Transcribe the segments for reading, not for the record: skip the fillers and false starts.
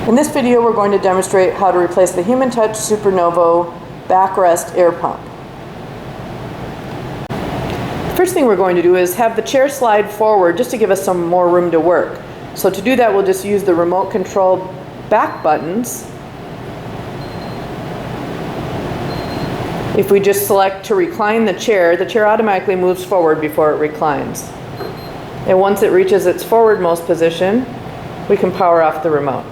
In this video, we're going to demonstrate how to replace the Human Touch Super Novo Backrest Air Pump. The first thing we're going to do is have the chair slide forward just to give us some more room to work. So to do that, we'll just use the remote control back buttons. If we just select to recline the chair automatically moves forward before it reclines. And once it reaches its forwardmost position, we can power off the remote.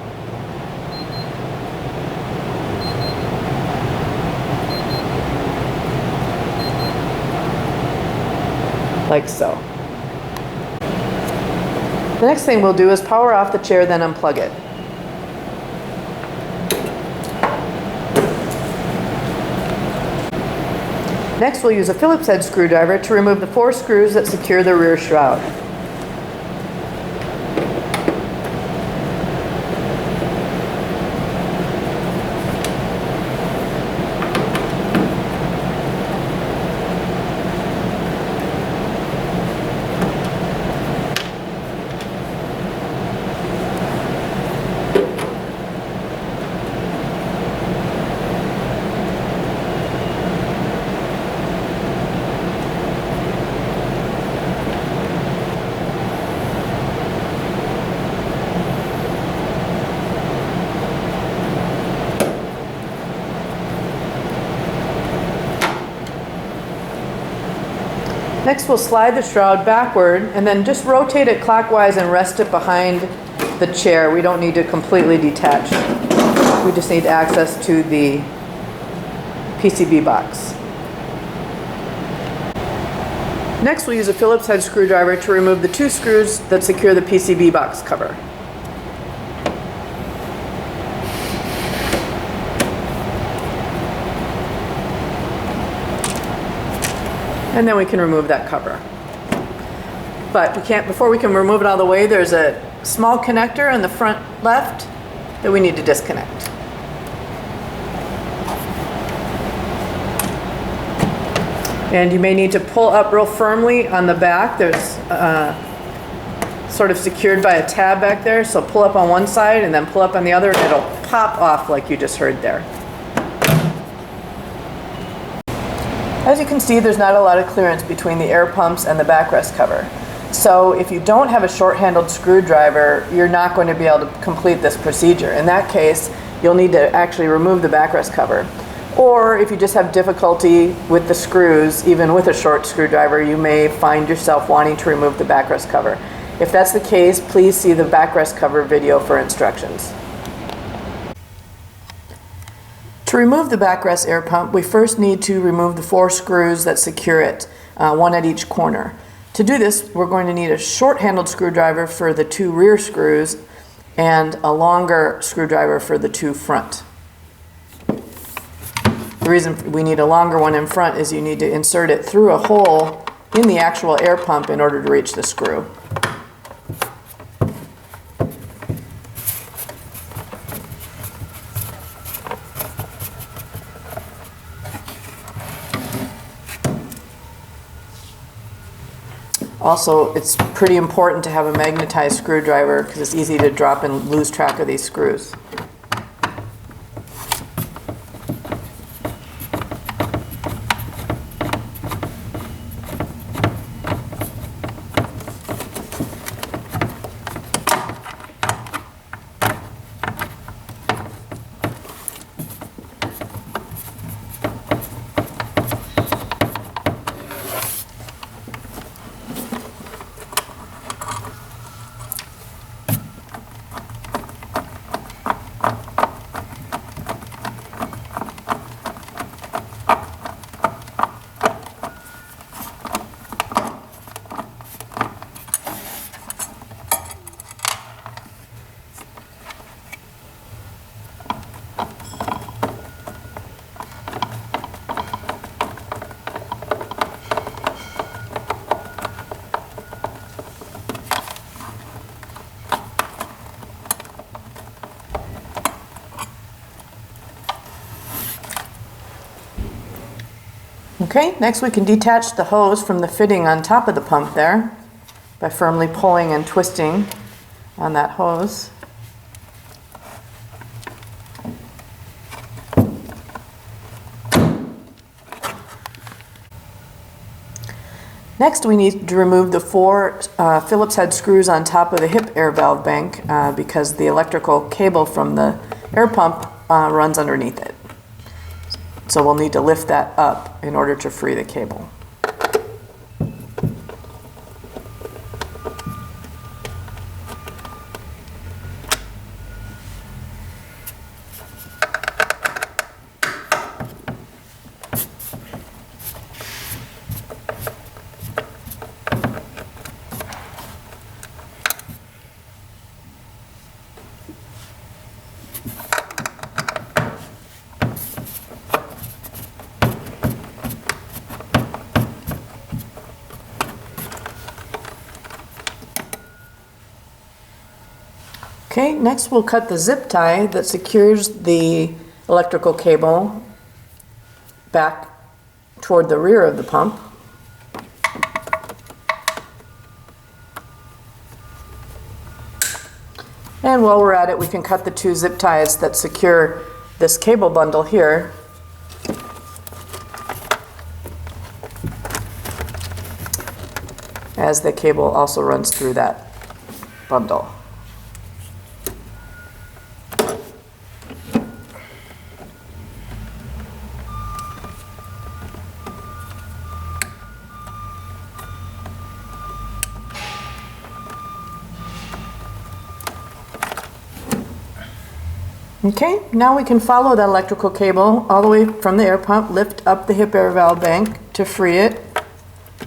Like so. The next thing we'll do is power off the chair, then unplug it. Next, we'll use a Phillips head screwdriver to remove the 4 screws that secure the rear shroud. Next, we'll slide the shroud backward and then just rotate it clockwise and rest it behind the chair. We don't need to completely detach. We just need access to the PCB box. Next, we'll use a Phillips head screwdriver to remove the 2 screws that secure the PCB box cover. And then we can remove that cover. But before we can remove it all the way, there's a small connector in the front left that we need to disconnect. And you may need to pull up real firmly on the back. There's sort of secured by a tab back there, so pull up on one side and then pull up on the other and it'll pop off like you just heard there. As you can see, there's not a lot of clearance between the air pumps and the backrest cover. So if you don't have a short-handled screwdriver, you're not going to be able to complete this procedure. In that case, you'll need to actually remove the backrest cover. Or if you just have difficulty with the screws, even with a short screwdriver, you may find yourself wanting to remove the backrest cover. If that's the case, please see the backrest cover video for instructions. To remove the backrest air pump, we first need to remove the 4 screws that secure it, one at each corner. To do this, we're going to need a short-handled screwdriver for the 2 rear screws and a longer screwdriver for the 2 front. The reason we need a longer one in front is you need to insert it through a hole in the actual air pump in order to reach the screw. Also, it's pretty important to have a magnetized screwdriver because it's easy to drop and lose track of these screws. Okay, next we can detach the hose from the fitting on top of the pump there by firmly pulling and twisting on that hose. Next, we need to remove the 4 Phillips head screws on top of the hip air valve bank because the electrical cable from the air pump runs underneath it. So we'll need to lift that up in order to free the cable. Okay, next we'll cut the zip tie that secures the electrical cable back toward the rear of the pump. And while we're at it, we can cut the 2 zip ties that secure this cable bundle here. As the cable also runs through that bundle. Okay, now we can follow that electrical cable all the way from the air pump, lift up the hip air valve bank to free it,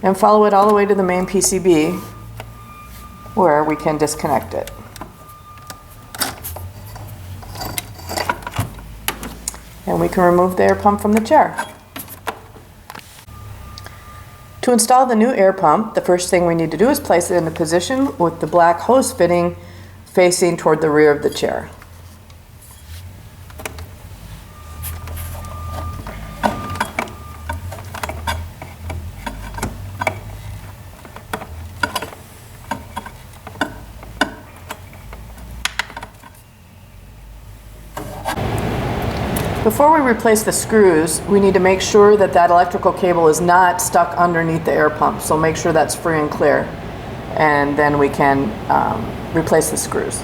and follow it all the way to the main PCB where we can disconnect it. And we can remove the air pump from the chair. To install the new air pump, the first thing we need to do is place it in the position with the black hose fitting facing toward the rear of the chair. Before we replace the screws, we need to make sure that that electrical cable is not stuck underneath the air pump. So make sure that's free and clear, and then we can replace the screws.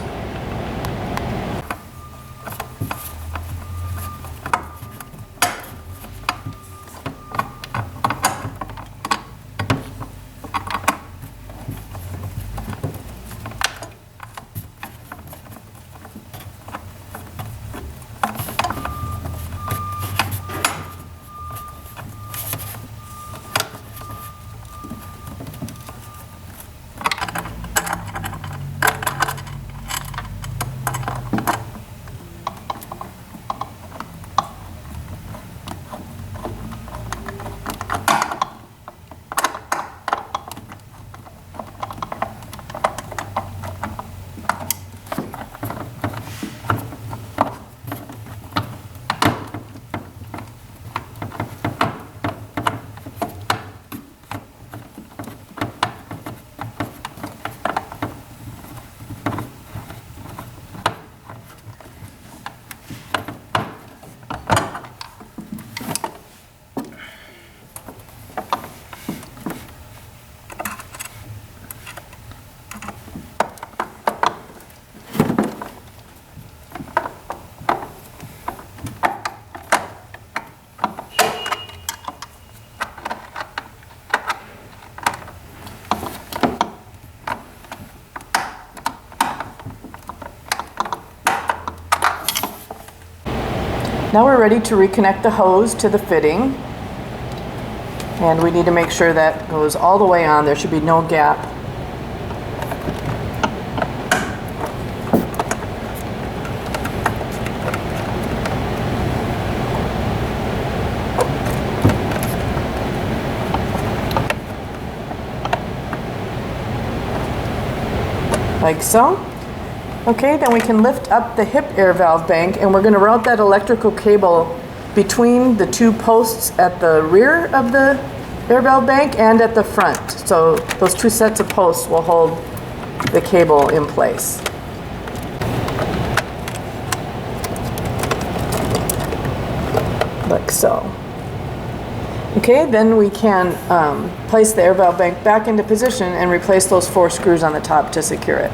Now we're ready to reconnect the hose to the fitting, and we need to make sure that goes all the way on. There should be no gap. Like so. Okay, then we can lift up the hip air valve bank, and we're going to route that electrical cable between the 2 posts at the rear of the air valve bank and at the front. So those 2 sets of posts will hold the cable in place. Like so. Okay, then we can place the air valve bank back into position and replace those 4 screws on the top to secure it.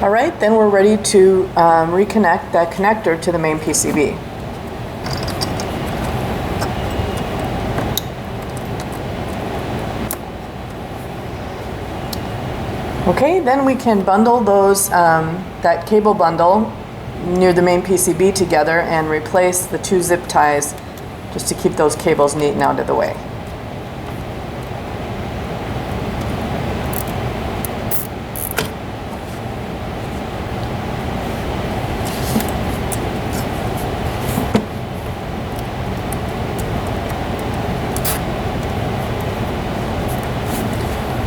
All right, then we're ready to reconnect that connector to the main PCB. Okay, then we can bundle those, that cable bundle near the main PCB together and replace the 2 zip ties just to keep those cables neat and out of the way.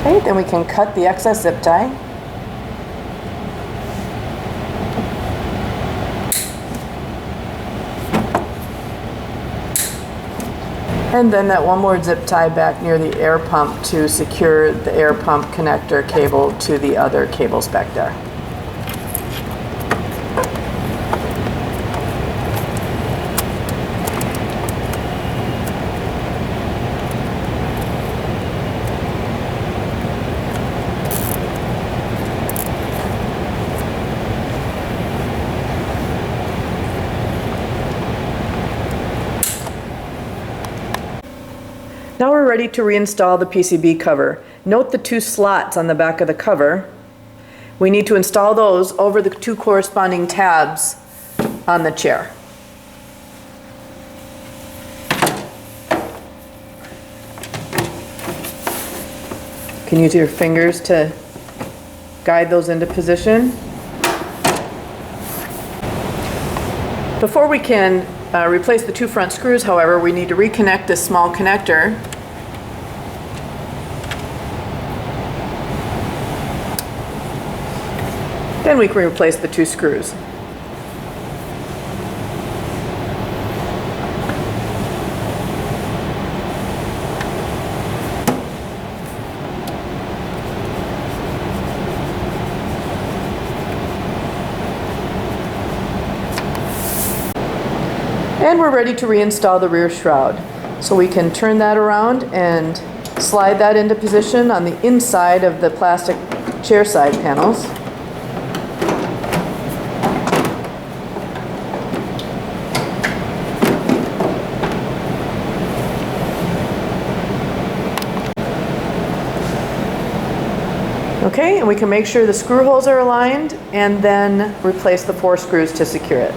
Okay, then we can cut the excess zip tie. And then that one more zip tie back near the air pump to secure the air pump connector cable to the other cables back there. Now we're ready to reinstall the PCB cover. Note the 2 slots on the back of the cover. We need to install those over the 2 corresponding tabs on the chair. You can use your fingers to guide those into position. Before we can replace the 2 front screws, however, we need to reconnect this small connector. Then we can replace the 2 screws. And we're ready to reinstall the rear shroud. So we can turn that around and slide that into position on the inside of the plastic chair side panels. Okay, and we can make sure the screw holes are aligned and then replace the 4 screws to secure it.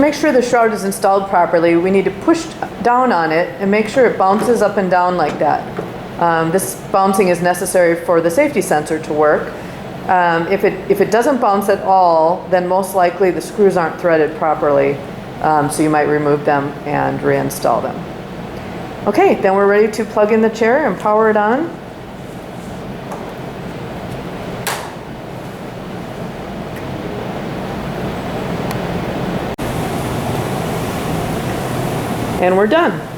make sure the shroud is installed properly, we need to push down on it and make sure it bounces up and down like that. This bouncing is necessary for the safety sensor to work. If it doesn't bounce at all, then most likely the screws aren't threaded properly, so you might remove them and reinstall them. Okay, then we're ready to plug in the chair and power it on. And we're done.